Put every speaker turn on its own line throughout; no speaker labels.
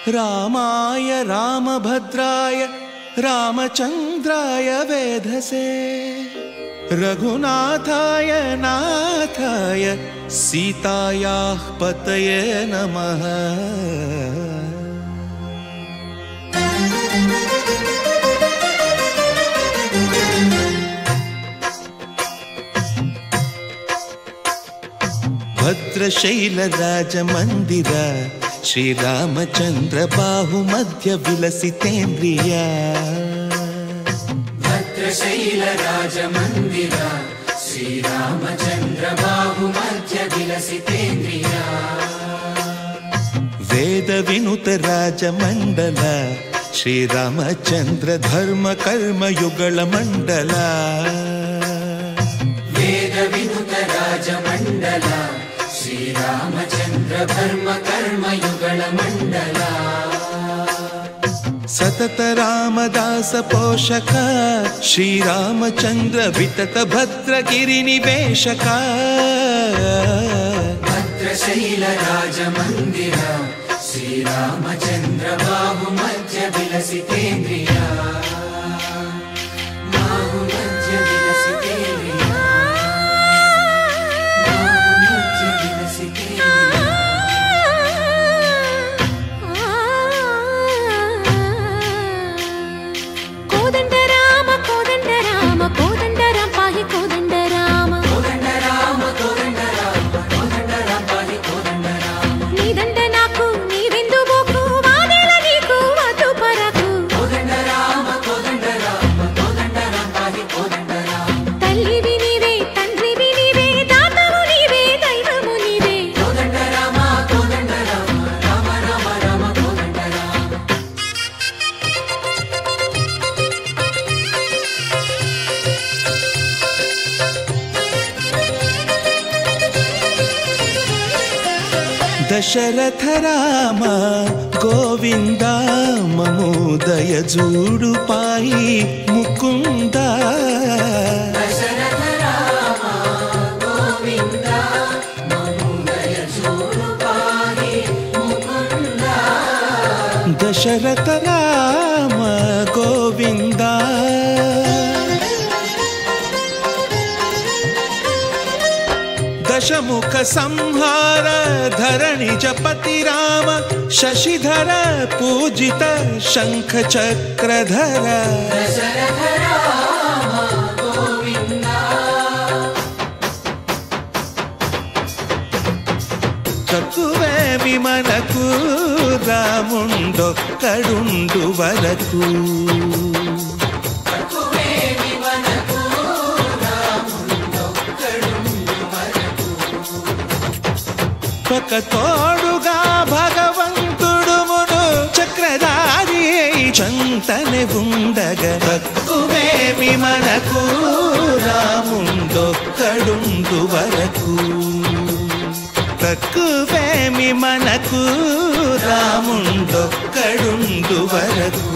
रामाय रामभद्राय रामचन्द्राय वेधसे रघुनाथाय नाथाय सीतायाः पतये नमः। भद्रशैलराजमन्दिर श्रीरामचन्द्र बाहुमध्य विलसितेन्द्रिया।
भद्रशैलराजमन्दिर श्रीरामचन्द्र बाहुमध्य विलसितेन्द्रिया।
वेदविनुत राजमण्डल श्रीरामचन्द्र धर्म कर्म युगल मण्डल।
वेदविनुत राजमण्डल श्रीरामचन्द्र धर्म कर्म युगल मण्डल।
सतत रामदास पोषक श्रीरामचन्द्र वितत भद्रगिरि निवेशक।
भद्रशैल राजमन्दिर श्रीरामचन्द्र बाहुमध्य विलसितेन्द्रिया। बाहुमध्य विलसितेन्द्रिया। बाहुमध्य विलसितेन्द्रिया।
कोदंड राम पाहि कोदंड राम।
कोदंड राम पाहि कोदंड राम।
नी दंड नाकु नी विंदु बोकु वादेल नीकु वतु परकु।
कोदंड राम पाहि कोदंड राम।
तल्लिवि नीवे तंड्रिवि नीवे दातवु नीवे दैवमु नीवे।
कोदंड राम राम राम राम कोदंड राम।
दशरथ राम गोविंद ममोदय जूडु पाई मुकुंद।
दशरथ राम गोविंद ममोदय जूडु पाहि मुकुंद।
दशरथ राम गोविंद दशमुख संहार धरणि जपति राम शशिधर पूजित शंख चक्रधर।
दशरथ राम गोविंद।
तकुवे विमनकु रामुंडొక్కడుండు వరకు। తోడుగా భగవంతుడు మును చక్రధారి చంతనే ఉండగ తక్కువేమి మనకు రాముండొక్కడుండు వరకు। తక్కువేమి మనకు రాముండొక్కడుండు వరకు।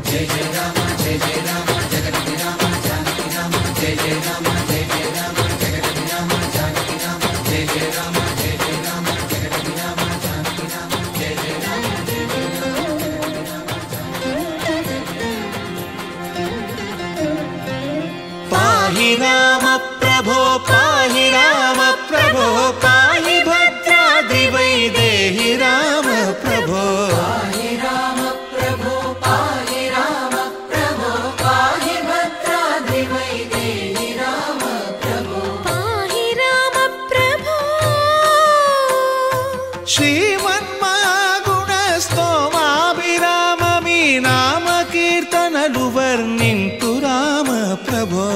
జయ జయ రామ జయ జయ రామ జగతి రామ జానకి రామ జయ జయ రామ జయ జయ రామ జగతి రామ జానకి రామ జయ జయ రామ జయ జయ రామ జగతి రామ జానకి రామ జయ జయ రామ జయ జయ రామ।
पाहि राम प्रभो पाहि राम प्रभो पाहि भद्राद्रि वैदेहि राम प्रभो।
पाहि राम प्रभो पाहि राम प्रभो पाहि भद्राद्रि वैदेहि राम प्रभो।
पाहि राम प्रभो।
श्रीमन्महागुणस्तोमाभिराम मी नाम कीर्तनलु वर्णिन्तु राम प्रभो।